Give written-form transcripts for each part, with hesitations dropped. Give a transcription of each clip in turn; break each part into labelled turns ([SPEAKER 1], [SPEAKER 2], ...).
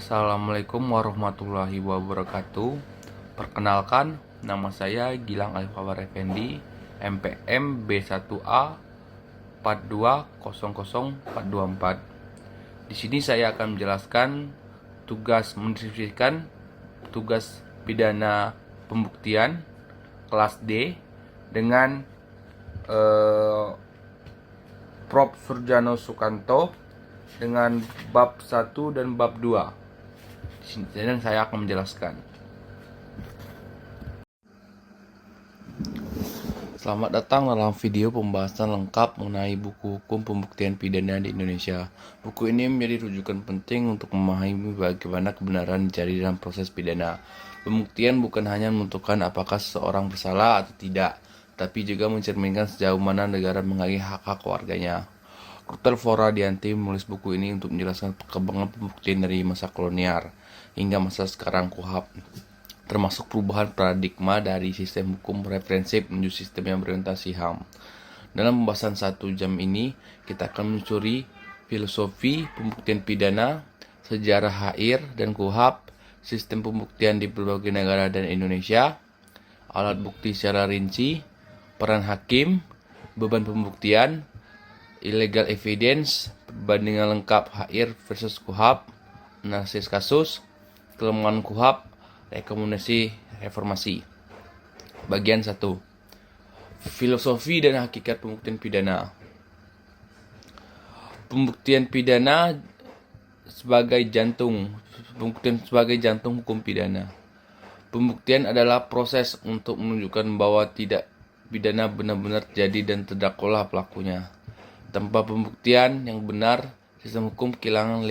[SPEAKER 1] Assalamualaikum warahmatullahi wabarakatuh. Perkenalkan, nama saya Gilang Alifawar Effendi, MPM B1A 4200424. Di sini saya akan menjelaskan mendeskripsikan tugas pidana pembuktian kelas D dengan Prof. Surjano Sukanto dengan bab 1 dan bab 2. Dan saya akan menjelaskan. Selamat datang dalam video pembahasan lengkap mengenai buku hukum pembuktian pidana di Indonesia. Buku ini menjadi rujukan penting untuk memahami bagaimana kebenaran dicari dalam proses pidana. Pembuktian bukan hanya menentukan apakah seseorang bersalah atau tidak, tapi juga mencerminkan sejauh mana negara menghargai hak-hak warganya. Dr. Flora Dianti menulis buku ini untuk menjelaskan perkembangan pembuktian dari masa kolonial hingga masa sekarang KUHP, termasuk perubahan paradigma dari sistem hukum referensif menuju sistem yang berorientasi HAM. Dalam pembahasan 1 jam ini, kita akan menyusuri filosofi pembuktian pidana, sejarah HR dan KUHP, sistem pembuktian di berbagai negara dan Indonesia, alat bukti secara rinci, peran hakim, beban pembuktian, illegal evidence, perbandingan lengkap HR versus KUHP, analisis kasus, kelemahan KUHP, rekomendasi reformasi. Bagian 1. Filosofi dan hakikat pembuktian pidana. Pembuktian pidana sebagai jantung hukum pidana. Pembuktian adalah proses untuk menunjukkan bahwa tidak pidana benar-benar terjadi dan terdakwalah pelakunya. Tanpa pembuktian yang benar, sistem hukum kehilangan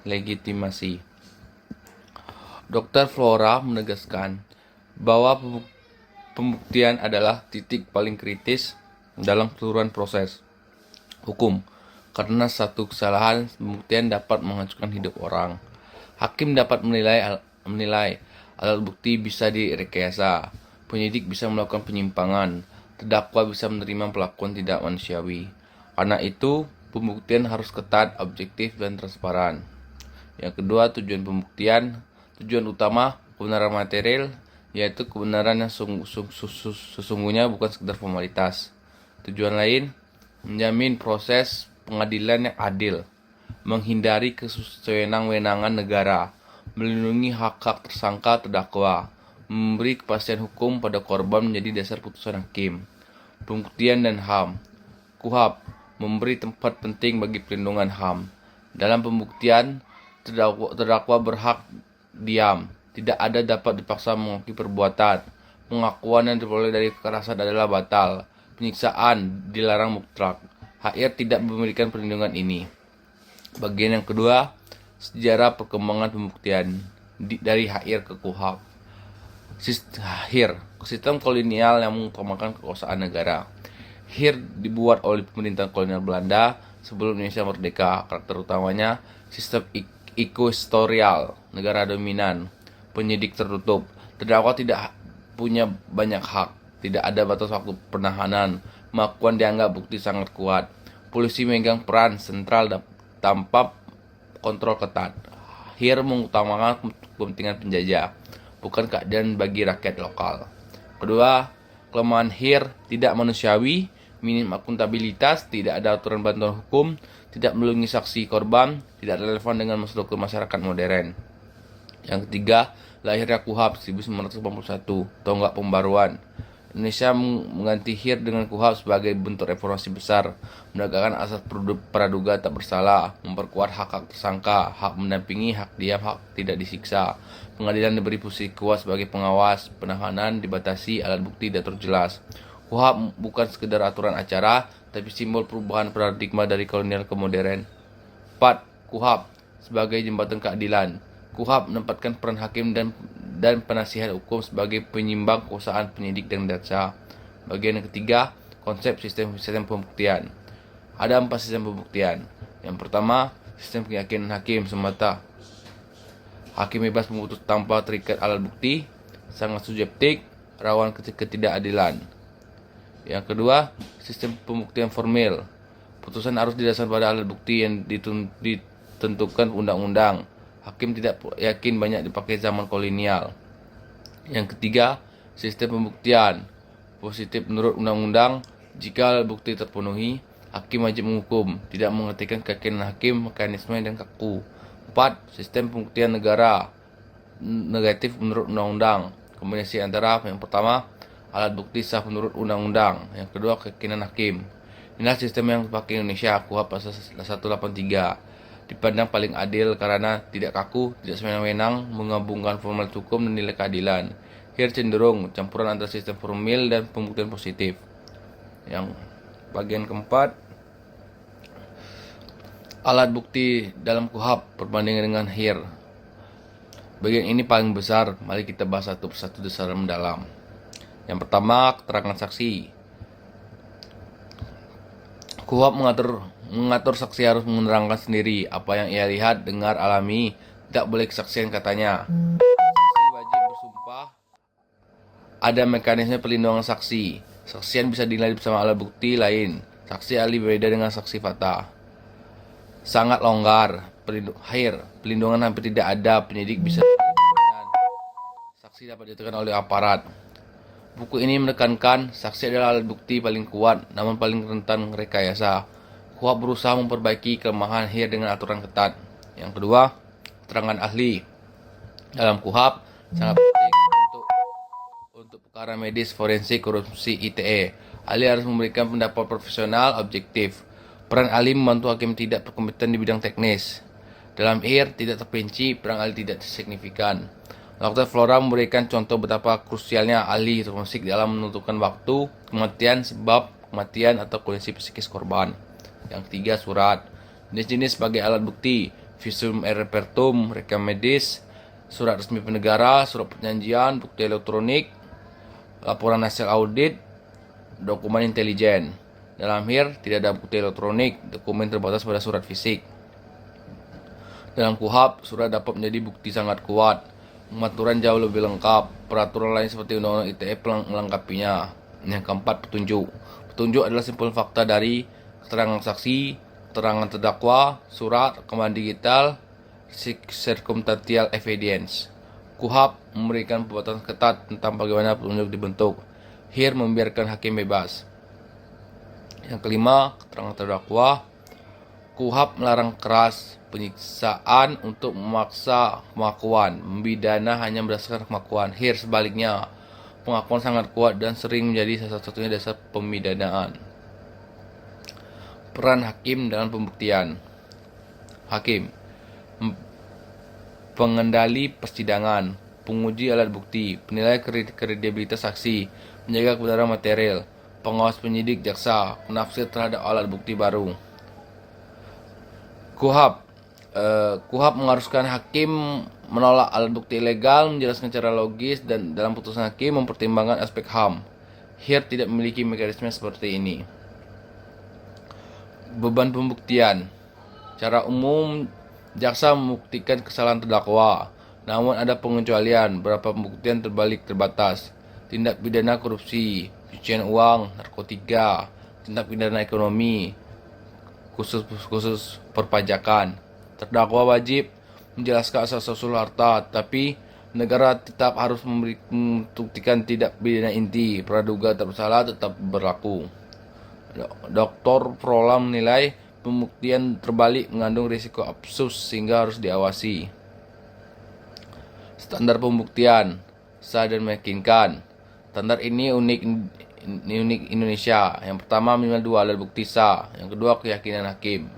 [SPEAKER 1] legitimasi. Dr. Flora menegaskan bahwa pembuktian adalah titik paling kritis dalam keseluruhan proses hukum, karena satu kesalahan pembuktian dapat menghancurkan hidup orang. Hakim dapat menilai alat bukti bisa direkayasa, penyidik bisa melakukan penyimpangan, terdakwa bisa menerima perlakuan tidak manusiawi. Karena itu, pembuktian harus ketat, objektif, dan transparan. Yang kedua, tujuan utama kebenaran material, yaitu kebenaran yang sesungguhnya bukan sekedar formalitas. Tujuan lain, menjamin proses pengadilan yang adil, menghindari kesewenang-wenangan negara, melindungi hak-hak tersangka terdakwa, memberi kepastian hukum pada korban menjadi dasar putusan hakim. Pembuktian dan HAM. KUHP memberi tempat penting bagi perlindungan HAM. Dalam pembuktian, terdakwa berhak diam, tidak ada dapat dipaksa mengakui perbuatan, pengakuan yang diperoleh dari kekerasan adalah batal, penyiksaan dilarang mutlak. HR tidak memberikan perlindungan ini. Bagian yang kedua, sejarah perkembangan pembuktian dari HR ke KUHP. Sistem kolonial yang mengutamakan kekuasaan negara. HR dibuat oleh pemerintahan kolonial Belanda sebelum Indonesia merdeka. Karakter utamanya sistem ekuatorial, negara dominan, penyidik tertutup, terdakwa tidak punya banyak hak, tidak ada batas waktu penahanan, pengakuan dianggap bukti sangat kuat, polisi memegang peran sentral tanpa kontrol ketat. HR mengutamakan kepentingan penjajah, bukan keadilan bagi rakyat lokal. Kedua, kelemahan HR tidak manusiawi, minim akuntabilitas, tidak ada aturan bantuan hukum, tidak melindungi saksi korban, tidak relevan dengan struktur masyarakat modern. Yang ketiga, lahirnya KUHP 1981, tonggak pembaruan. Indonesia mengganti HR dengan KUHP sebagai bentuk reformasi besar, menegakkan asas praduga tak bersalah, memperkuat hak-hak tersangka, hak mendampingi, hak diam, hak tidak disiksa. Pengadilan diberi posisi kuat sebagai pengawas, penahanan dibatasi, alat bukti tidak terjelas. KUHP bukan sekedar aturan acara, tapi simbol perubahan paradigma dari kolonial ke modern. 4. KUHP sebagai jembatan keadilan. KUHP menempatkan peran hakim dan penasihat hukum sebagai penyimbang kekuasaan penyidik dan jaksa. Bagian yang ketiga, konsep sistem pembuktian. Ada 4 sistem pembuktian. Yang pertama, sistem keyakinan hakim semata. Hakim bebas memutus tanpa terikat alat bukti, sangat subjektif, rawan ketidakadilan. Yang kedua, sistem pembuktian formil. Putusan harus didasarkan pada alat bukti yang ditentukan undang-undang. Hakim tidak yakin banyak dipakai zaman kolonial. Yang ketiga, sistem pembuktian. Positif menurut undang-undang, jika alat bukti terpenuhi, hakim wajib menghukum, tidak mengertikan keyakinan hakim, mekanisme dan kaku. 4. Sistem pembuktian negara. Negatif menurut undang-undang. Kombinasi antara yang pertama, alat bukti sah menurut undang-undang. Yang kedua, keyakinan hakim. Inilah sistem yang dipakai Indonesia, KUHP pasal 183. Dipandang paling adil karena tidak kaku, tidak semena-mena, menggabungkan formalitas hukum dan nilai keadilan. Here cenderung campuran antara sistem formil dan pembuktian positif. Yang bagian keempat, alat bukti dalam KUHP perbandingan dengan here. Bagian ini paling besar, mari kita bahas satu persatu secara mendalam. Yang pertama, keterangan saksi. KUHP mengatur saksi harus menerangkan sendiri apa yang ia lihat, dengar, alami. Tidak boleh kesaksian katanya. Saksi wajib bersumpah. Ada mekanisme perlindungan saksi. Saksian bisa dinilai bersama alat bukti lain. Saksi ahli berbeda dengan saksi fakta. Sangat longgar. Pelindungan hampir tidak ada. Penyidik bisa saksi dapat ditekan oleh aparat. Buku ini menekankan saksi adalah alat bukti paling kuat, namun paling rentan rekayasa. KUHP berusaha memperbaiki kelemahan here dengan aturan ketat. Yang kedua, keterangan ahli. Dalam KUHP sangat penting untuk perkara medis, forensik, korupsi, ITE. Ahli harus memberikan pendapat profesional, objektif. Peran ahli membantu hakim tidak berkompeten di bidang teknis. Dalam here tidak terperinci, peran ahli tidak signifikan. Dr. Flora memberikan contoh betapa krusialnya ahli forensik dalam menentukan waktu kematian, sebab kematian, atau kondisi psikis korban. Yang ketiga, surat. Jenis-jenis sebagai alat bukti: visum et repertum, rekam medis, surat resmi penegara, surat perjanjian, bukti elektronik, laporan hasil audit, dokumen intelijen. Dalam here tidak ada bukti elektronik, dokumen terbatas pada surat fisik. Dalam KUHP, surat dapat menjadi bukti sangat kuat. Pengaturan jauh lebih lengkap. Peraturan lain seperti Undang-Undang ITE melengkapinya. Yang keempat, petunjuk. Petunjuk adalah simpulan fakta dari keterangan saksi, keterangan terdakwa, surat, rekaman digital, circumstantial evidence. KUHP memberikan pembatasan ketat tentang bagaimana petunjuk dibentuk. Here membiarkan hakim bebas. Yang kelima, keterangan terdakwa. KUHP melarang keras penyiksaan untuk memaksa pengakuan. Membidana hanya berdasarkan pengakuan. Here sebaliknya, pengakuan sangat kuat dan sering menjadi salah satunya dasar pemidanaan. Peran hakim dalam pembuktian. Hakim, pengendali persidangan, penguji alat bukti, penilai kredibilitas saksi, menjaga kebenaran material, pengawas penyidik, jaksa, penafsir terhadap alat bukti baru. KUHP mengharuskan hakim menolak alat bukti ilegal, menjelaskan secara logis, dan dalam putusan hakim mempertimbangkan aspek HAM. Here tidak memiliki mekanisme seperti ini. Beban pembuktian. Secara umum, jaksa membuktikan kesalahan terdakwa, namun ada pengecualian. Beberapa pembuktian terbalik terbatas. Tindak pidana korupsi, pencucian uang, narkotika, tindak pidana ekonomi, khusus perpajakan. Terdakwa wajib menjelaskan asal-usul harta, tapi negara tetap harus membuktikan tidak pidana inti. Praduga tak bersalah tetap berlaku. Dr. Frola menilai pembuktian terbalik mengandung risiko absus sehingga harus diawasi. Standar pembuktian sah dan meyakinkan. Standar ini unik Indonesia. Yang pertama, minimal 2 alat bukti sah. Yang kedua, keyakinan hakim.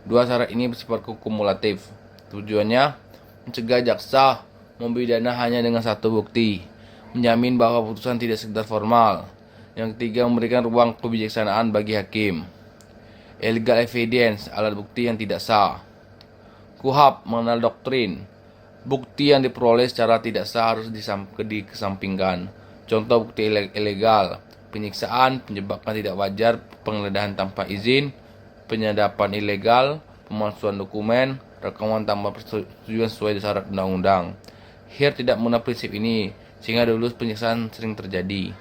[SPEAKER 1] 2 syarat ini bersifat kumulatif. Tujuannya mencegah jaksa membidana hanya dengan 1 bukti, menjamin bahwa putusan tidak sekedar formal. Yang ketiga, memberikan ruang kebijaksanaan bagi hakim. Illegal evidence, alat bukti yang tidak sah. KUHP mengenal doktrin. Bukti yang diperoleh secara tidak sah harus dikesampingkan. Contoh bukti ilegal: penyiksaan, penjebakan tidak wajar, penggeledahan tanpa izin, penyadapan ilegal, pemalsuan dokumen, rekaman tanpa persetujuan sesuai syarat undang-undang. Here tidak mengenal prinsip ini, sehingga dulu penyiksaan sering terjadi.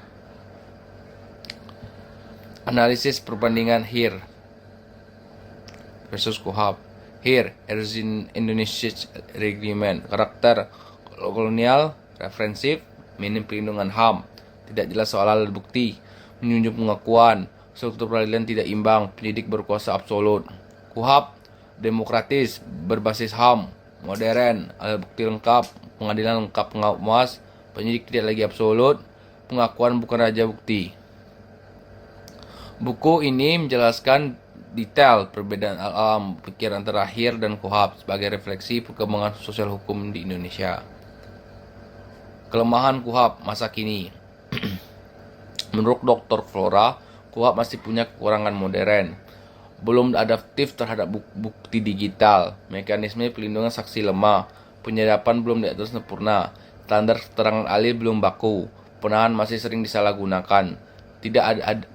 [SPEAKER 1] Analisis perbandingan here versus KUHP. Here, Erzin Indonesia's Reglement. Karakter kolonial, referensif, minim perlindungan HAM, tidak jelas soal alat bukti, menunjuk pengakuan, struktur peradilan tidak imbang, penyidik berkuasa absolut. KUHAP, demokratis, berbasis HAM, modern, alat bukti lengkap, pengadilan lengkap pengawas, penyidik tidak lagi absolut, pengakuan bukan raja bukti. Buku ini menjelaskan detail perbedaan alam pikir antara HIR dan KUHAP sebagai refleksi perkembangan sosial hukum di Indonesia. Kelemahan KUHAP masa kini. Menurut Dr. Flora, KUHAP masih punya kekurangan modern. Belum adaptif terhadap bukti digital, mekanisme pelindungan saksi lemah, penyadapan belum diatur sempurna, standar keterangan ahli belum baku, penahanan masih sering disalahgunakan. Tidak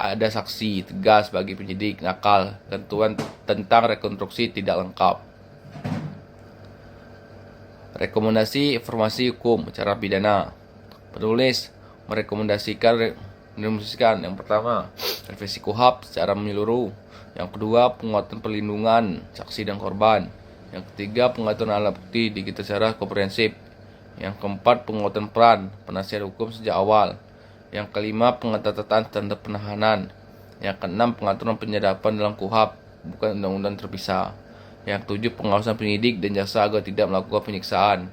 [SPEAKER 1] ada saksi tegas bagi penyidik nakal, ketentuan tentang rekonstruksi tidak lengkap. Rekomendasi informasi hukum acara pidana. Penulis merekomendasikan yang pertama, revisi KUHAP secara menyeluruh. Yang kedua, penguatan perlindungan saksi dan korban. Yang ketiga, pengaturan alat bukti digital secara komprehensif. Yang keempat, penguatan peran penasihat hukum sejak awal. Yang kelima, pengetatan standar penahanan. Yang keenam, pengaturan penyadapan dalam KUHAP, bukan undang-undang terpisah. Yang ketujuh, pengawasan penyidik dan jaksa agar tidak melakukan penyiksaan.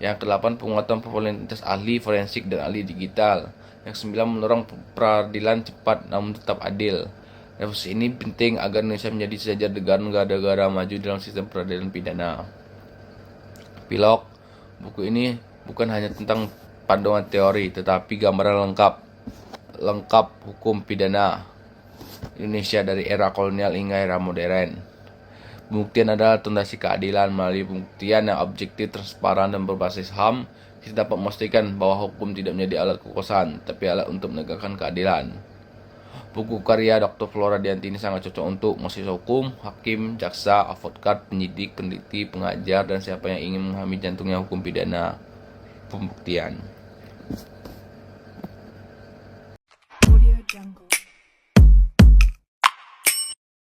[SPEAKER 1] Yang kedelapan, penguatan popularitas ahli forensik dan ahli digital. Yang sembilan, mendorong peradilan cepat namun tetap adil. Revisi ini penting agar Indonesia menjadi sejajar dengan negara-negara maju dalam sistem peradilan pidana. Epilog, buku ini bukan hanya tentang panduan teori, tetapi gambaran lengkap hukum pidana Indonesia dari era kolonial hingga era modern. Pembuktian adalah fondasi keadilan. Melalui pembuktian yang objektif, transparan, dan berbasis HAM, kita dapat memastikan bahwa hukum tidak menjadi alat kekuasaan, tapi alat untuk menegakkan keadilan. Buku karya Dr. Flora Dianti ini sangat cocok untuk mahasiswa hukum, hakim, jaksa, advokat, penyidik, peneliti, pengajar, dan siapa yang ingin memahami jantungnya hukum pidana pembuktian.